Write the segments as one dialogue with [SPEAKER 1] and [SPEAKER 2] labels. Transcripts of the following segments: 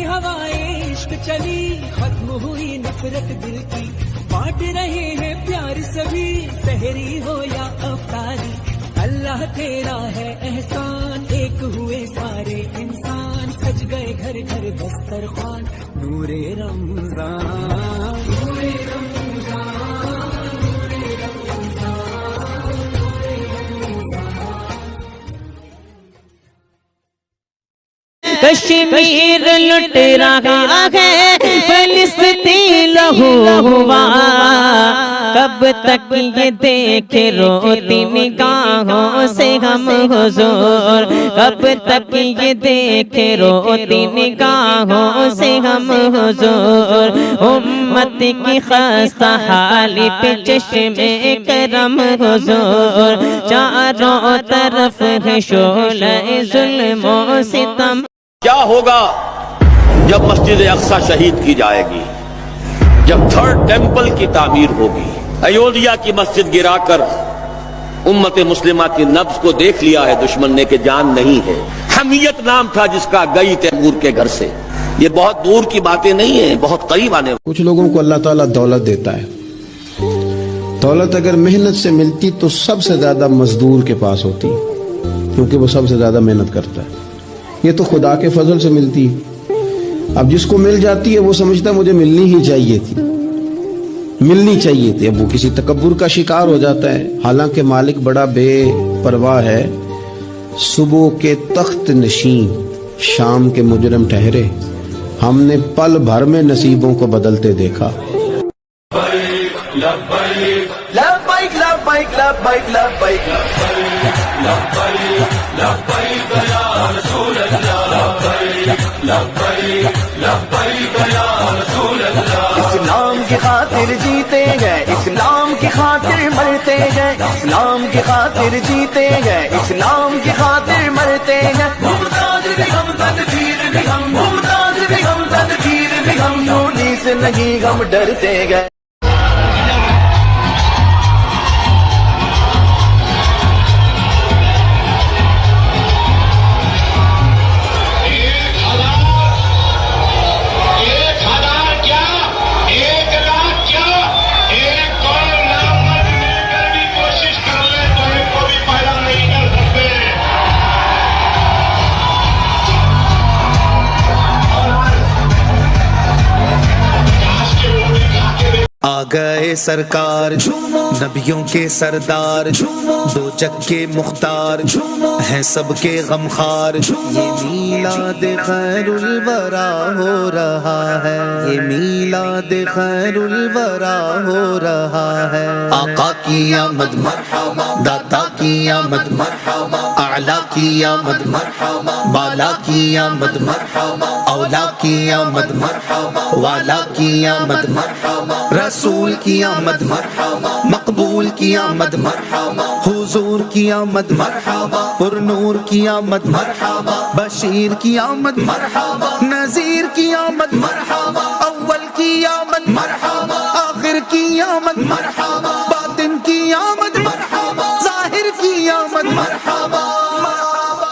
[SPEAKER 1] ہوائیں عشق چلی، ختم ہوئی نفرت دل کی، بانٹ رہے ہیں پیار سبھی، سحری ہو یا افطاری، اللہ تیرا ہے احسان، ایک ہوئے سارے انسان، سج گئے گھر گھر دسترخوان، نور رمضان، نور رمضان۔
[SPEAKER 2] کشمیر لٹ رہا ہے فلسطین لہو ہوا، کب تک یہ دیکھے روتی نگاہوں سے ہم حضور، کب تک یہ دیکھے روتی نگاہوں سے ہم حضور، امت کی خستہ حال پہ چشم کرم حضور، چاروں طرف ہے شعلہ ظلم و ستم۔
[SPEAKER 3] کیا ہوگا جب مسجد اقصی شہید کی جائے گی، جب تھرڈ ٹیمپل کی تعمیر ہوگی، ایودھیا کی مسجد گرا کر امت مسلمہ کی نبض کو دیکھ لیا ہے دشمن نے کہ جان نہیں ہے۔ حمیت نام تھا جس کا، گئی تیمور کے گھر سے۔ یہ بہت دور کی باتیں نہیں ہیں، بہت قریب آنے۔
[SPEAKER 4] کچھ لوگوں کو اللہ تعالیٰ دولت دیتا ہے، دولت اگر محنت سے ملتی تو سب سے زیادہ مزدور کے پاس ہوتی، کیونکہ وہ سب سے زیادہ محنت کرتا ہے۔ یہ تو خدا کے فضل سے ملتی ہے۔ اب جس کو مل جاتی ہے وہ سمجھتا ہے مجھے ملنی ہی چاہیے تھی، ملنی چاہیے تھی، اب وہ کسی تکبر کا شکار ہو جاتا ہے، حالانکہ مالک بڑا بے پرواہ ہے۔ صبح کے تخت نشین شام کے مجرم ٹھہرے، ہم نے پل بھر میں نصیبوں کو بدلتے دیکھا۔
[SPEAKER 5] لبیک لبیک لبیک لبیک لبیک یا رسول اللہ، لبیک لبیک یا رسول اللہ۔ اسلام کی خاطر جیتے گئے، اسلام کی خاطر مرتے گئے، اسلام کی خاطر جیتے گئے، اسلام کی خاطر مرتے گئے۔ ممتاز بھی ہم، تدبیر بھی ہم، ممتاز بھی ہم، تدبیر بھی ہم، سونی سے نہیں ہم ڈرتے گئے۔ آ گئے سرکار نبیوں کے سردار، دو جگ کے مختار ہیں سب کے غمخار۔ یہ میلاد خیر الورا ہو رہا ہے، یہ میلاد خیر الورا ہو رہا ہے۔ آقا کی آمد مرحبا، داتا کی آمد مرحبا، اعلیٰ کی آمد مرحبا، بالا کی آمد مرحبا، اولا کی آمد مرحبا، والا کی آمد مرحبا، رسول کی آمد مرحبا، مقبول کی آمد مرحبا، حضور کی آمد مرحبا، پر نور کی آمد مرحبا، بشیر کی آمد مرحبا، نذیر کی آمد مرحبا، اول کی آمد مرحبا، آخر کی آمد مرحبا، باطن کی آمد مرحبا، ظاہر کی آمد مرحبا۔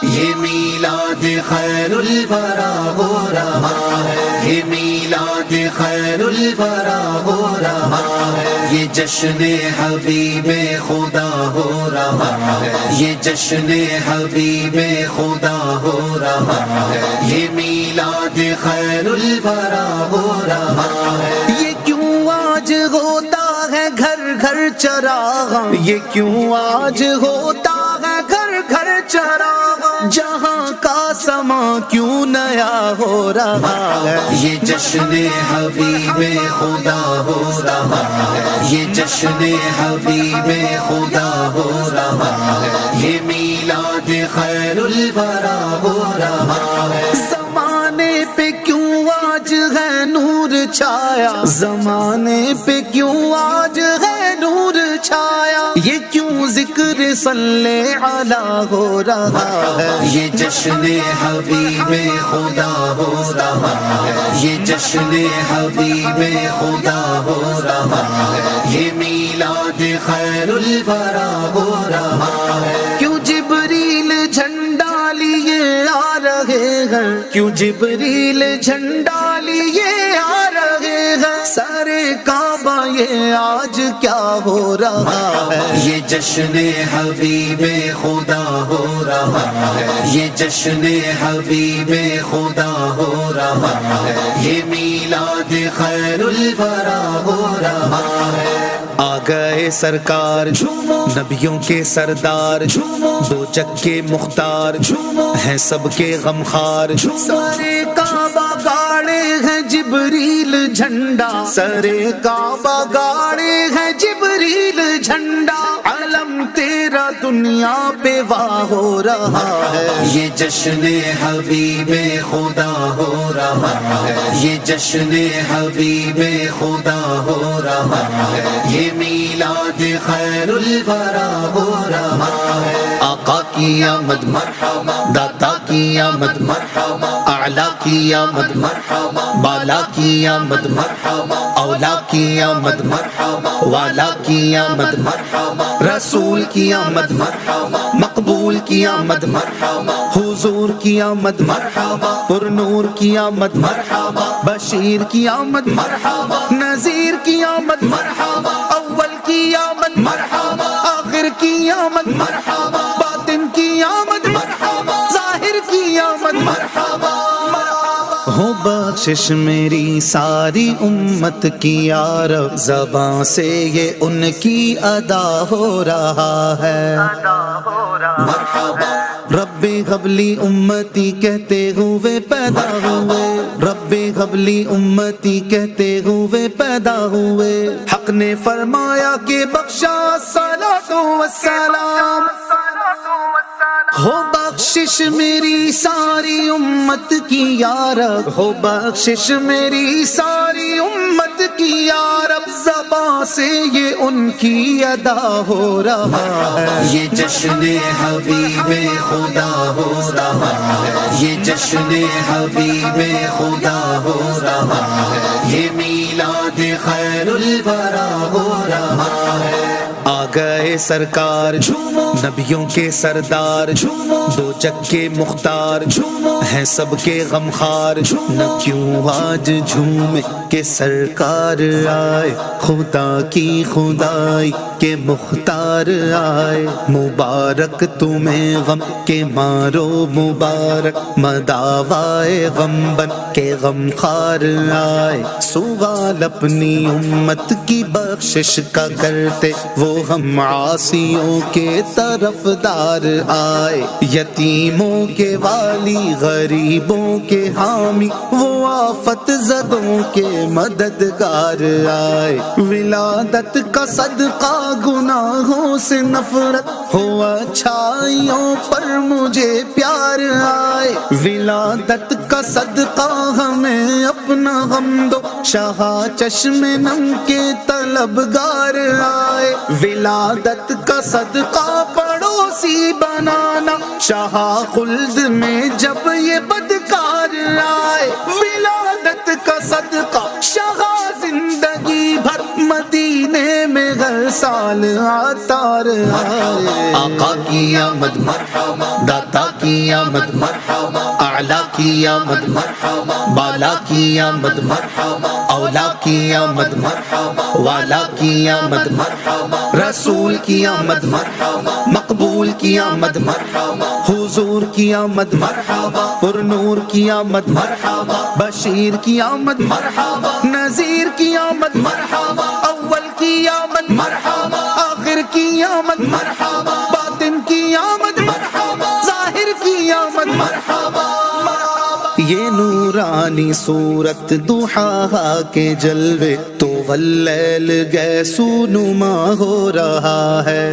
[SPEAKER 5] یہ میلاد خیر الورا ہو رہا ہے، یہ میلاد خیر الورا ہو رہا ہے، یہ جشن حبیب خدا ہو رہا ہے، یہ جشن حبیب خدا ہو رہا ہے، یہ میلاد خیر الورا ہو رہا ہے۔ یہ کیوں آج ہوتا ہے گھر گھر چراغ، یہ کیوں آج ہوتا ہے گھر گھر چراغ، جہاں کا سما کیوں نیا ہو رہا ہے۔ یہ جشن حبیب خدا ہو رہا ہے، یہ جشن حبیب خدا ہو رہا ہے، یہ میلاد خیر الورا ہو رہا ہے۔ زمانے پہ کیوں آج ہے نور چھایا، زمانے پہ کیوں آج ہے نور چھایا، یہ کیوں ذکر صلی علی ہو رہا ہے۔ یہ جشن حبیب خدا ہو رہا ہے، یہ جشن حبیب خدا ہو رہا ہے، یہ میلاد خیر الورا ہو رہا ہے۔ کیوں جبریل جھنڈا لیے آ رہے رہے ہیں، کیوں جبریل جھنڈا لیے آ رہے ہیں، سارے کعبہ یہ آج کیا ہو رہا ہے، یہ جشن حبیب خدا ہو رہا ہے، یہ جشن حبیب خدا ہو رہا ہے، یہ میلاد خیر الورا ہو رہا ہے۔ آ گئے سرکار نبیوں کے سردار، دو چکے مختار ہیں سب کے غمخوار، سارے کعبہ گاڑے ہیں جبریل جھنڈا، سارے کعبہ گاڑے ہیں جبریل جھنڈا، علم تیرا دنیا پہ واہ ہو رہا ہے، یہ جشن حبیب خدا ہو رہا ہے، یہ جشن حبیب خدا ہو رہا ہے، یہ میلاد خیر الورا ہو رہا ہے۔ آقا کی آمد مرحبا، داتا کی آمد مرحبا، اعلیٰ کی آمد مرحبا، بالا کی آمد مرحبا، اولا کی آمد مرحبا، والا کی آمد مرحبا، رسول کی آمد مرحبا، مقبول کی آمد مرحبا، حضور کی آمد مرحبا، پر نور کی آمد مرحبا، بشیر کی آمد مرحبا، نذیر کی آمد مرحبا، اول کی آمد مرحبا، آخر کی آمد مرحبا، باطن کی آمد مرحبا، ظاہر کی آمد مرحبا۔ ہو بخشش میری ساری امت کی یا رب، زباں سے یہ ان کی ادا ہو رہا ہے، مرحبا رب غبلی امتی کہتے ہوئے پیدا ہوئے، رب غبلی امتی کہتے ہوئے پیدا ہوئے، حق نے فرمایا کہ بخشا الصلاۃ والسلام، ہو بخشش میری ساری امت کی یا رب، ہو بخشش میری ساری امت کی یا رب، زباں سے یہ ان کی ادا ہو رہا ہے، یہ جشن حبیب خدا ہو رہا ہے، یہ جشن حبیب خدا ہو رہا ہے، یہ میلاد خیر الورا ہو رہا ہے۔ آ گئے سرکار نبیوں کے سردار، دو چکے مختار ہیں سب کے غمخوار، نہ کیوں آج جھومے کہ سرکار آئے، خدا کی خدائی کے مختار آئے، مبارک تمہیں غم کے مارو مبارک، مداوائے غم بن کے غمخوار آئے، سوال اپنی امت کی بخشش کا کرتے وہ ہم عاصیوں کے طرفدار آئے، یتیموں کے والی غریبوں کے حامی، وہ آفت زدوں کے مددگار آئے، ولادت کا صدقہ گناہوں سے نفرت ہو، اچھائیوں پر مجھے پیار آئے، ولادت کا صدقہ ہمیں اپنا غم دو، شاہ چشم نم کے طلبگار آئے، ولادت کا صدقہ پڑوسی بنانا، شاہ خلد میں جب یہ بدکار آئے، ولادت کا صدقہ شاہ زندگی بھر مدینے میں ہر سال آتار آئے، آقا کی آمد مرحبا، داتا کی آمد مرحبا، اعلیٰ کی آمد مرحبا، بالا کی آمد مرحبا، اولا کی آمد مرحبا، والا کی آمد مرحبا، رسول کی آمد مرحبا، مقبول کی آمد مرحبا، حضور کی آمد مرحبا، پر نور کی آمد مرحبا، بشیر کی آمد مرحبا، نذیر کی آمد مرحبا، اول کی آمد مرحبا، آخر کی آمد مرحبا، باطن کی آمد مرحبا، ظاہر کی آمد مرحبا۔ یہ نورانی صورت دوحا کے جلوے تو واللیل گیسو نما ہو رہا ہے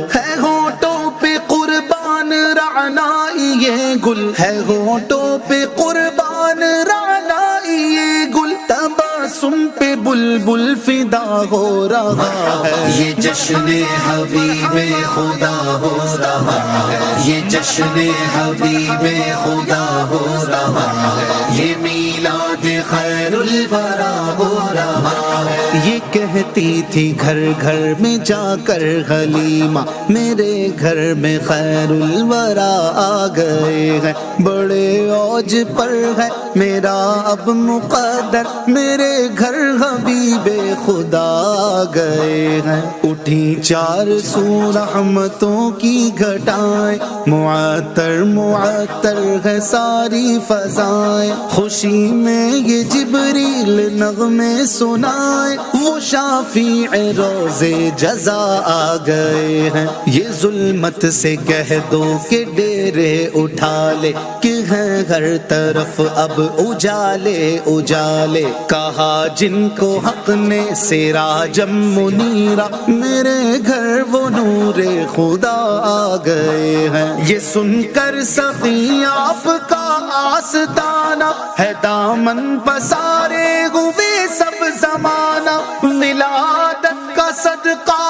[SPEAKER 5] ہونٹوں پہ قربان رعنائی یہ گل ہے، ہونٹوں پہ قربان رعنائی یہ گل، تبسم تبسم پہ بلبل فدا ہو رہا ہے، یہ جشن حبیب خدا ہو رہا ہے، یہ جشن حبیب خدا ہو رہا ہے، یہ میلاد خیر الورا ہو رہا ہے۔ یہ کہتی تھی گھر گھر میں جا کر حلیمہ، میرے گھر میں خیر الورا آ گئے ہیں، بڑے اوج پر ہے میرا اب مقدر، میرے گھر حبیب خدا آ گئے ہیں۔ اٹھی 400 رحمتوں کی گھٹائیں، معطر معطر ہے ساری فضائیں، خوشی میں یہ جبریل نغمے سنائے، وہ شافع روزے جزا آ گئے ہیں۔ یہ ظلمت سے کہہ دو کہ ڈیرے اٹھا لے، کہ ہیں ہر طرف اب اجالے اجالے، کہا جن کو حق نے سراجم منیرا، میرے گھر وہ نور خدا آ گئے ہیں۔ یہ سن کر سخی آپ کا آستانہ ہے، دامن پسارے ہوئے سب زمانہ، ولادت کا صدقہ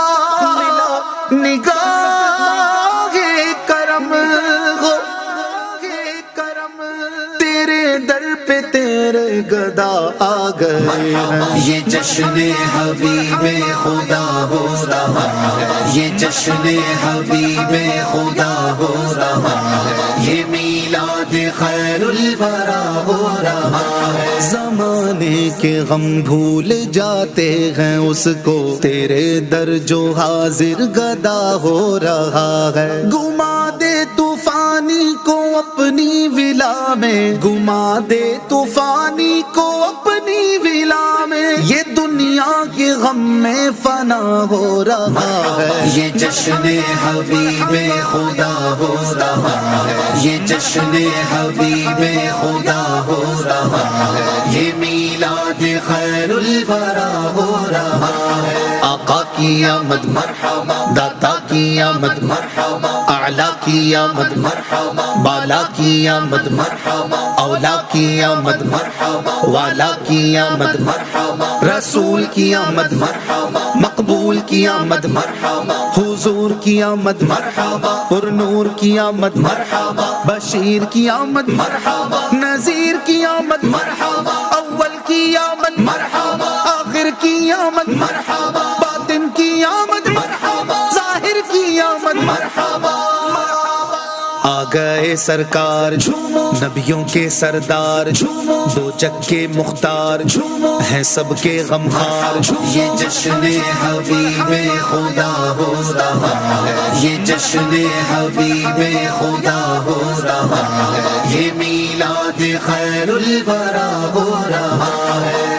[SPEAKER 5] نگاہ کرم ہو، تیرے در پہ تیرے گدا آ گئے ہیں۔ یہ جشن حبیب خدا ہو رہا ہے، یہ جشن حبیب خدا ہو رہا ہے، یہ میلاد خیر الورا ہو رہا ہے۔ زمانے کے غم بھول جاتے ہیں اس کو، تیرے در جو حاضر گدا ہو رہا ہے، گما دے طوفانی کو اپنی ولا میں، گما دے طوفانی کو اپنی ولا میں، یہ دنیا کے غم میں فنا ہو رہا ہے۔ یہ جشن حبیب خدا ہو رہا ہے، یہ جشن حبیب خدا ہو رہا ہے، یہ میلاد خیر الورا ہو رہا ہے۔ آقا کی آمد مرحبا، داتا کی آمد مرحبا، اعلیٰ کی آمد مرحبا، بالا کی آمد مرحبا، اولا کی آمد مرحبا، والا کی آمد مرحبا، رسول کی آمد مرحبا، مقبول کی آمد مرحبا، حضور کی آمد مرحبا، پر نور کی آمد مرحبا، بشیر کی آمد مرحبا، نذیر کی آمد مرحبا، اول کی آمد مرحبا، آخر کی آمد مرحبا، باطن کی آمد مرحبا، ظاہر کی آمد مرحبا۔ آ گئے سرکار نبیوں کے سردار، دو جگ کے مختار ہیں سب کے غمخوار، یہ جشن حبیب خدا ہو رہا ہے، یہ جشن حبیب خدا ہو رہا ہے، یہ میلاد خیر الورا ہو رہا ہے۔